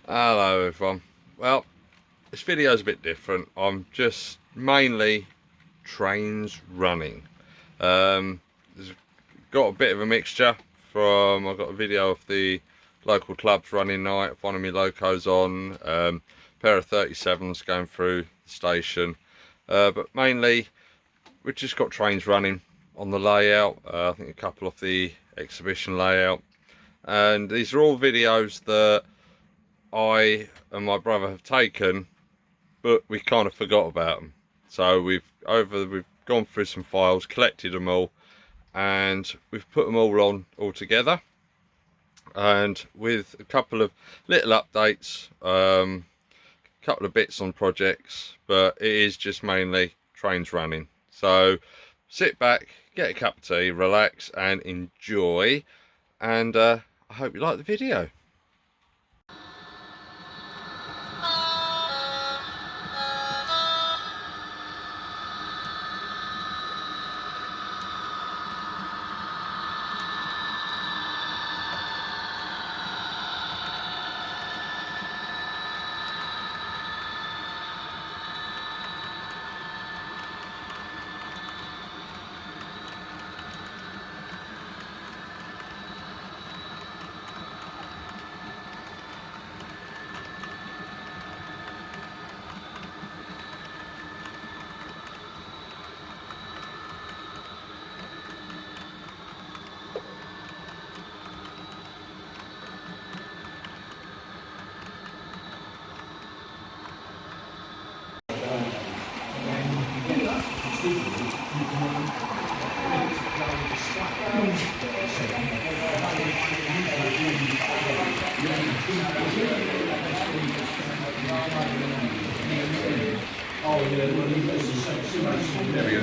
Hello everyone. Well, this video is a bit different. I'm just mainly trains running. There's got a bit of a mixture from, I've got a video of the local clubs running night, one of my locos on, pair of 37s going through the station, but mainly we've just got trains running on the layout. I think a couple of the exhibition layout, and these are all videos that I and my brother have taken, but we kind of forgot about them. So we've gone through some files, collected them all, and we've put them all together, and with a couple of little updates, a couple of bits on projects, but it is just mainly trains running. So sit back, get a cup of tea, relax and enjoy, and I hope you like the video. There we go.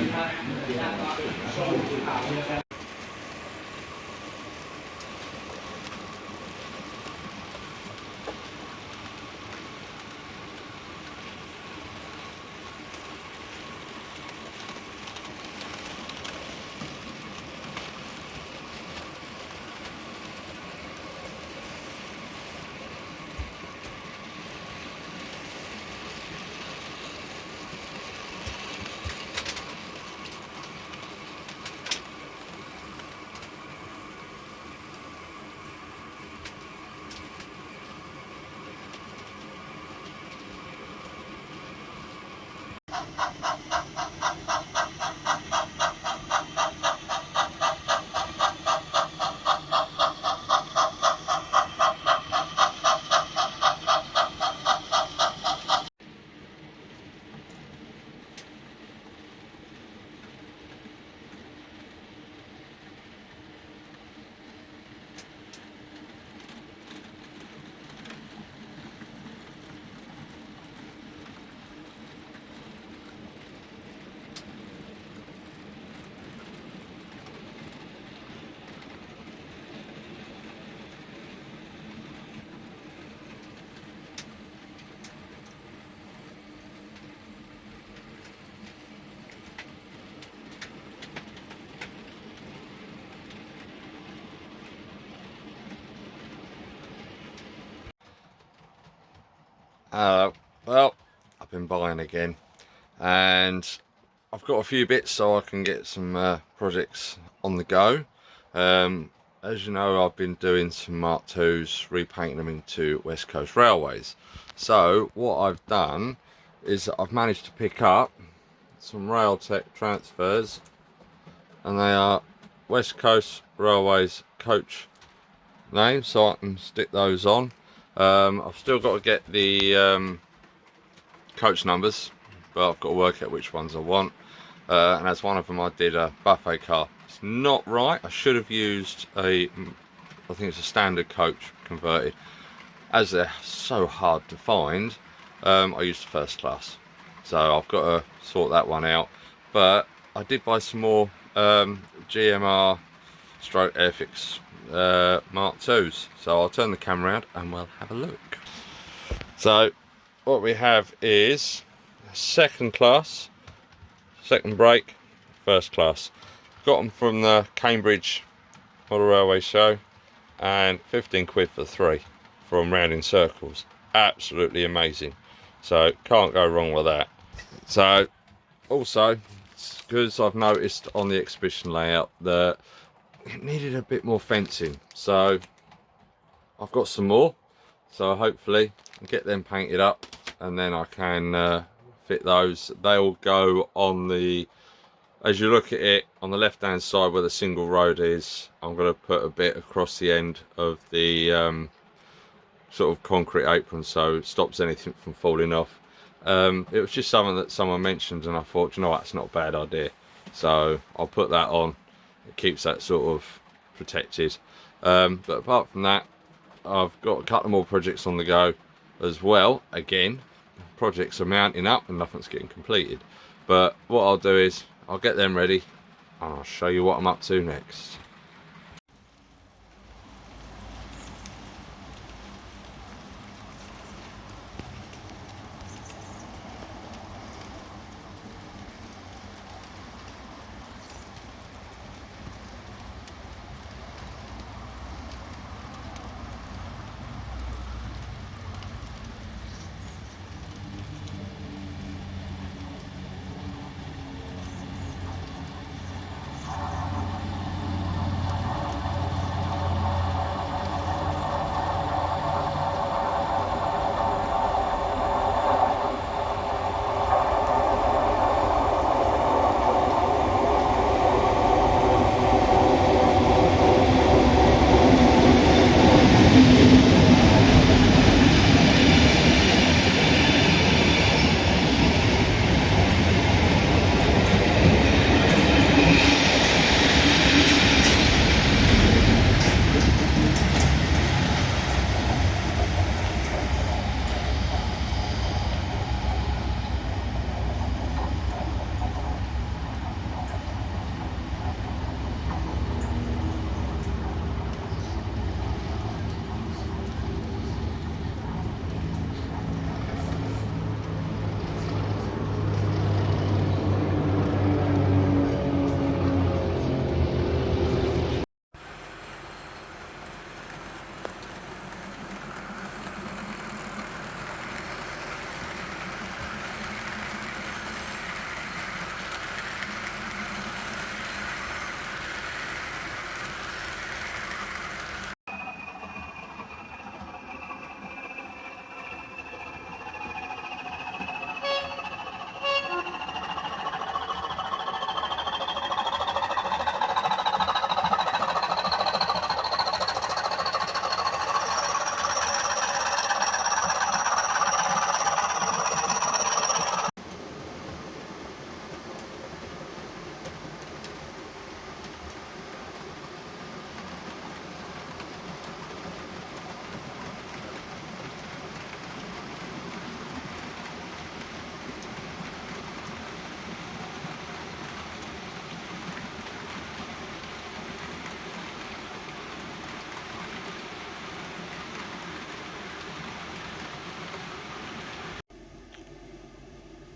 Well, I've been buying again, and I've got a few bits so I can get some projects on the go. As you know, I've been doing some Mark IIs, repainting them into West Coast Railways. So what I've done is I've managed to pick up some Railtech transfers, and they are West Coast Railways coach names, so I can stick those on. I've still got to get the coach numbers, but I've got to work out which ones I want, and as one of them I did a buffet car. It's not right. I should have used I think it's a standard coach converted, as they're so hard to find. I used first class, so I've got to sort that one out. But I did buy some more GMR stroke Airfix Mark IIs, so I'll turn the camera around and we'll have a look. So what we have is second class, second brake, first class. Got them from the Cambridge Model Railway show, and 15 quid for 3 from Round in Circles. absolutely amazing. So can't go wrong with that. So also, because I've noticed on the exhibition layout that it needed a bit more fencing, so I've got some more, so hopefully I'll get them painted up and then I can fit those. They'll go on the, as you look at it, on the left hand side where the single road is. I'm going to put a bit across the end of the sort of concrete apron so it stops anything from falling off. It was just something that someone mentioned and I thought, you know what, that's not a bad idea, so I'll put that on. It keeps that sort of protected. But apart from that, I've got a couple more projects on the go as well. Again, projects are mounting up and nothing's getting completed, but what I'll do is I'll get them ready and I'll show you what I'm up to next.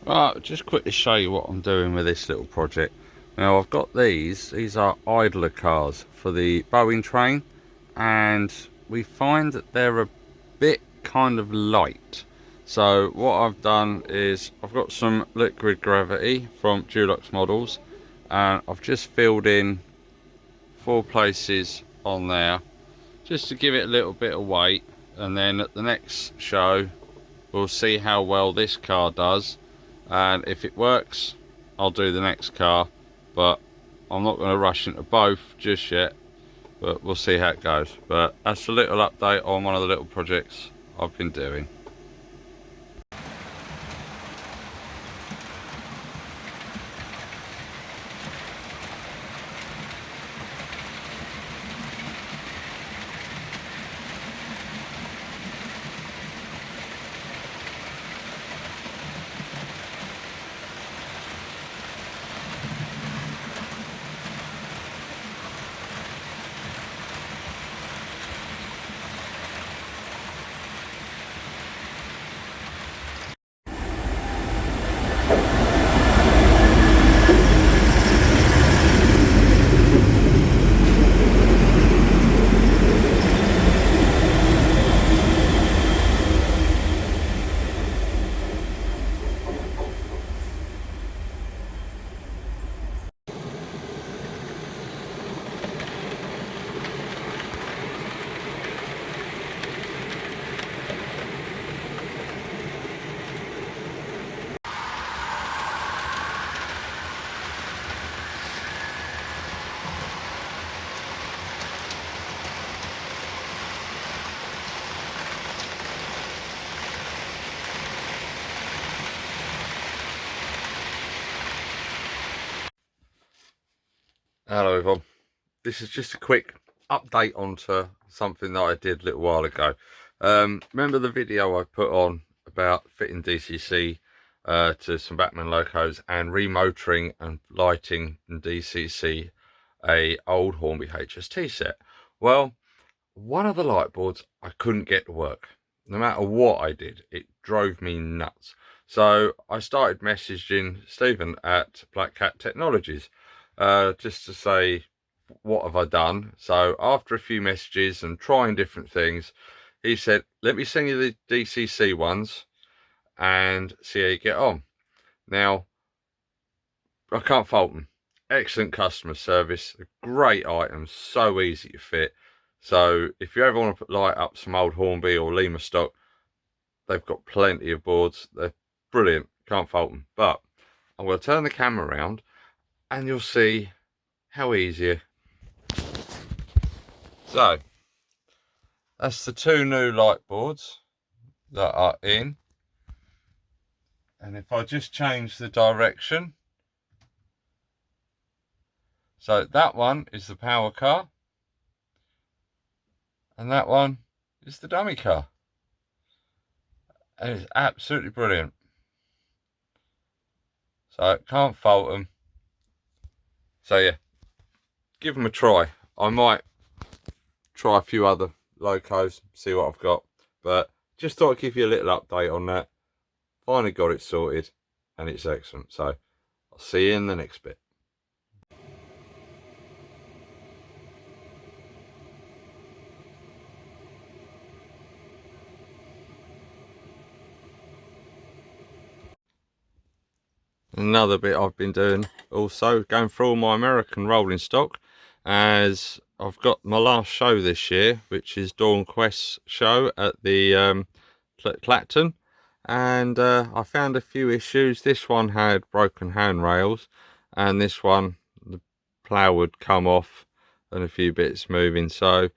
Right, just quickly show you what I'm doing with this little project. Now I've got these are idler cars for the Boeing train, and we find that they're a bit kind of light. So what I've done is I've got some liquid gravity from Dulux models and I've just filled in 4 places on there just to give it a little bit of weight, and then at the next show we'll see how well this car does, and if it works I'll do the next car, but I'm not going to rush into both just yet, but we'll see how it goes. But that's a little update on one of the little projects I've been doing. Hello everyone, this is just a quick update onto something that I did a little while ago. Remember the video I put on about fitting DCC to some Batman locos and remotoring and lighting in DCC a old Hornby HST set? Well, one of the light boards I couldn't get to work. No matter what I did, it drove me nuts. So I started messaging Stephen at Black Cat Technologies just to say, what have I done? So after a few messages and trying different things, he said, let me send you the DCC ones and see how you get on. Now, I can't fault them. Excellent customer service, great items, so easy to fit. So if you ever want to light up some old Hornby or Lima stock, they've got plenty of boards. They're brilliant, can't fault them. But I'm going to turn the camera around and you'll see how easy. So that's the two new light boards that are in. And if I just change the direction, so that one is the power car and that one is the dummy car. And it's absolutely brilliant. So I can't fault them. So yeah, give them a try. I might try a few other locos, see what I've got. But just thought I'd give you a little update on that. Finally got it sorted and it's excellent. So I'll see you in the next bit. Another bit I've been doing also, going through all my American rolling stock, as I've got my last show this year, which is Dawn Quest's show at the Clacton, and I found a few issues. This one had broken handrails, and this one the plough would come off and a few bits moving. So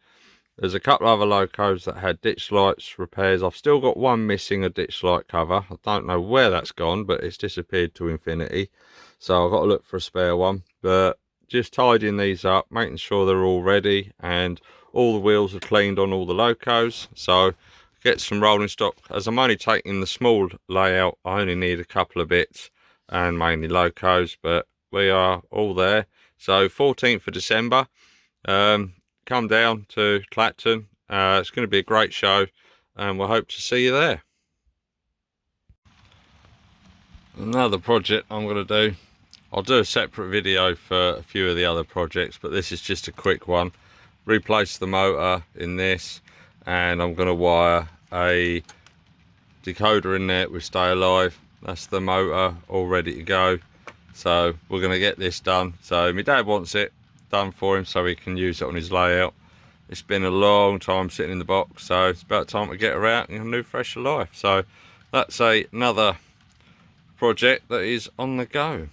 there's a couple of other locos that had ditch lights repairs. I've still got one missing a ditch light cover. I don't know where that's gone, but it's disappeared to infinity. So I've got to look for a spare one. But just tidying these up, making sure they're all ready, and all the wheels are cleaned on all the locos. So get some rolling stock. As I'm only taking the small layout, I only need a couple of bits and mainly locos, but we are all there. So 14th of December. Come down to Clacton. It's going to be a great show and we'll hope to see you there. Another project I'm going to do, I'll do a separate video for a few of the other projects, but this is just a quick one. Replace the motor in this, and I'm going to wire a decoder in there with Stay Alive. That's the motor all ready to go. So we're going to get this done. So my dad wants it done for him so he can use it on his layout. It's been a long time sitting in the box, so it's about time to get her out and a new fresh life. So that's another project that is on the go.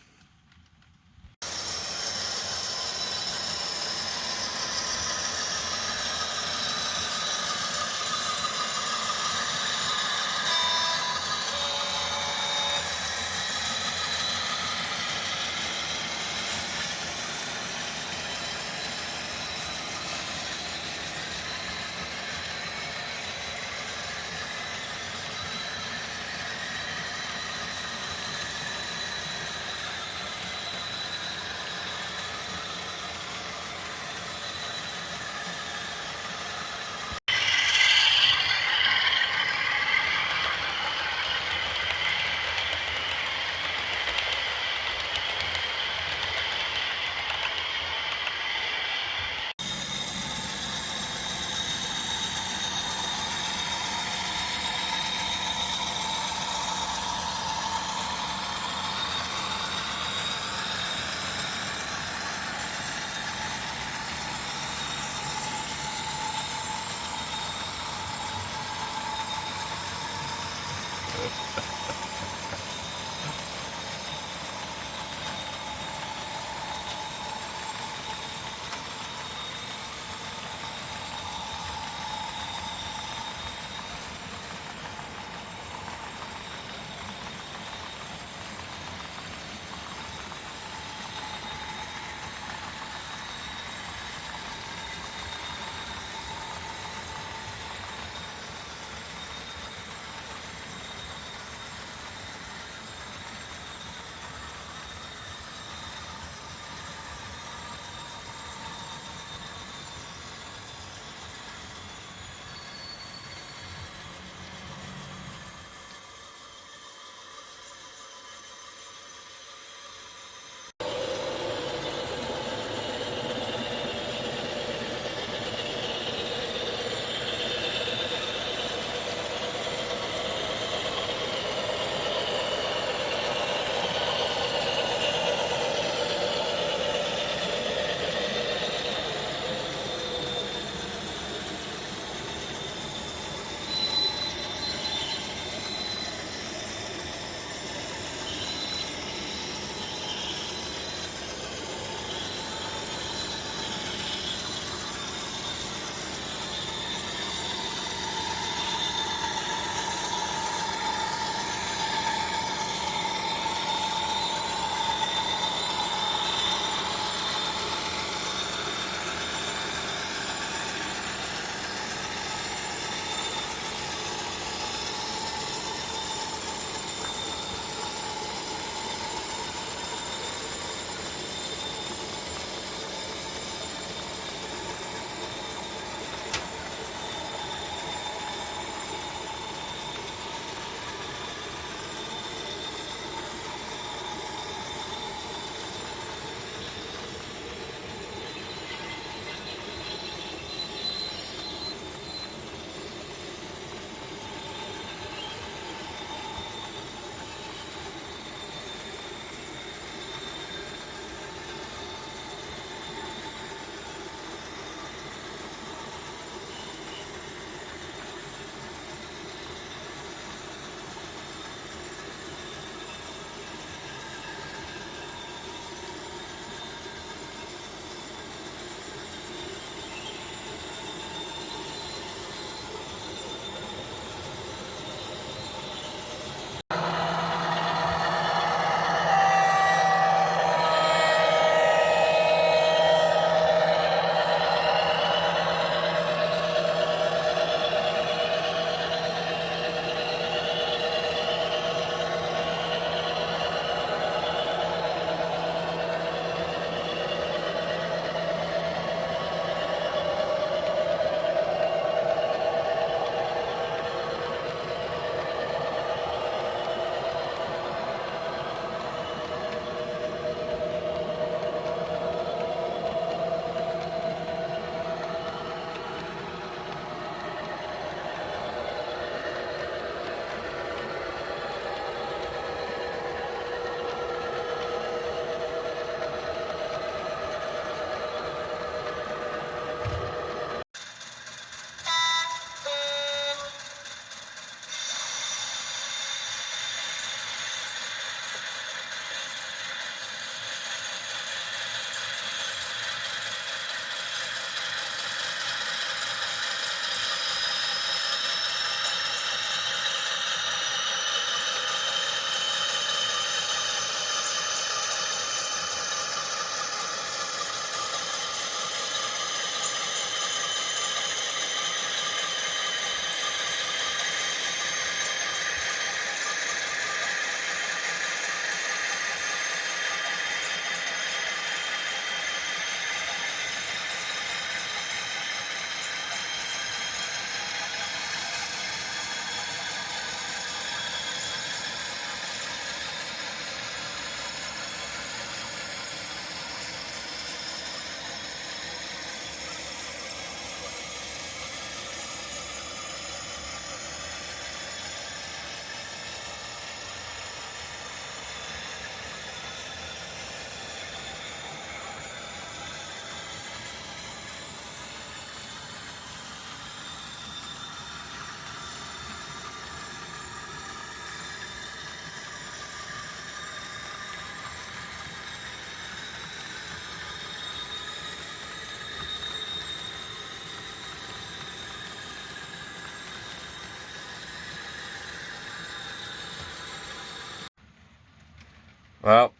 Well,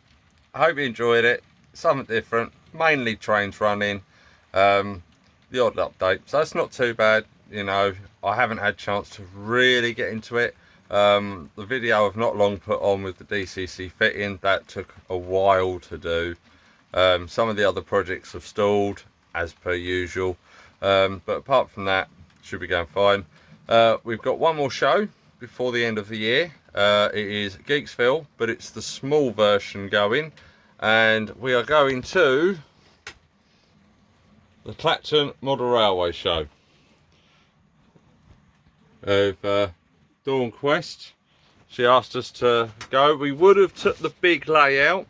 I hope you enjoyed it. Something different, mainly trains running, the odd update. So it's not too bad, you know. I haven't had a chance to really get into it. The video I've not long put on with the DCC fitting, that took a while to do. Some of the other projects have stalled, as per usual. But apart from that, should be going fine. We've got one more show before the end of the year. It is Geeksville, but it's the small version going. And we are going to the Clacton Model Railway Show. Of Dawn Quest. She asked us to go. We would have took the big layout,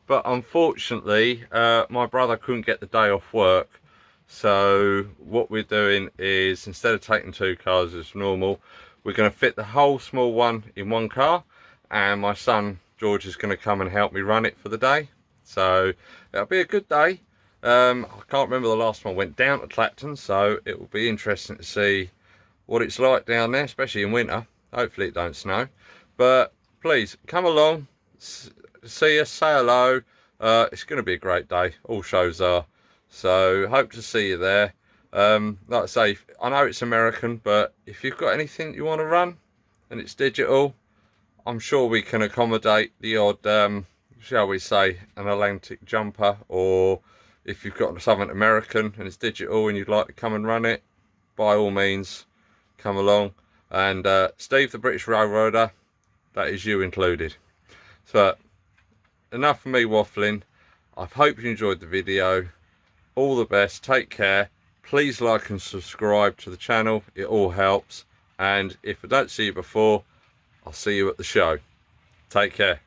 but unfortunately my brother couldn't get the day off work. So what we're doing is, instead of taking 2 cars as normal, we're going to fit the whole small one in 1 car, and my son George is going to come and help me run it for the day. So it'll be a good day. I can't remember the last one I went down to Clacton, so it will be interesting to see what it's like down there, especially in winter. Hopefully it don't snow, but please come along, see us, say hello. It's going to be a great day. All shows are. So hope to see you there. Like I say, I know it's American, but if you've got anything you want to run and it's digital, I'm sure we can accommodate the odd, shall we say, an Atlantic jumper, or if you've got something American and it's digital and you'd like to come and run it, by all means, come along. And Steve, the British Railroader, that is you included. So enough for me waffling. I hope you enjoyed the video. All the best, take care. Please like and subscribe to the channel, it all helps. And if I don't see you before, I'll see you at the show. Take care.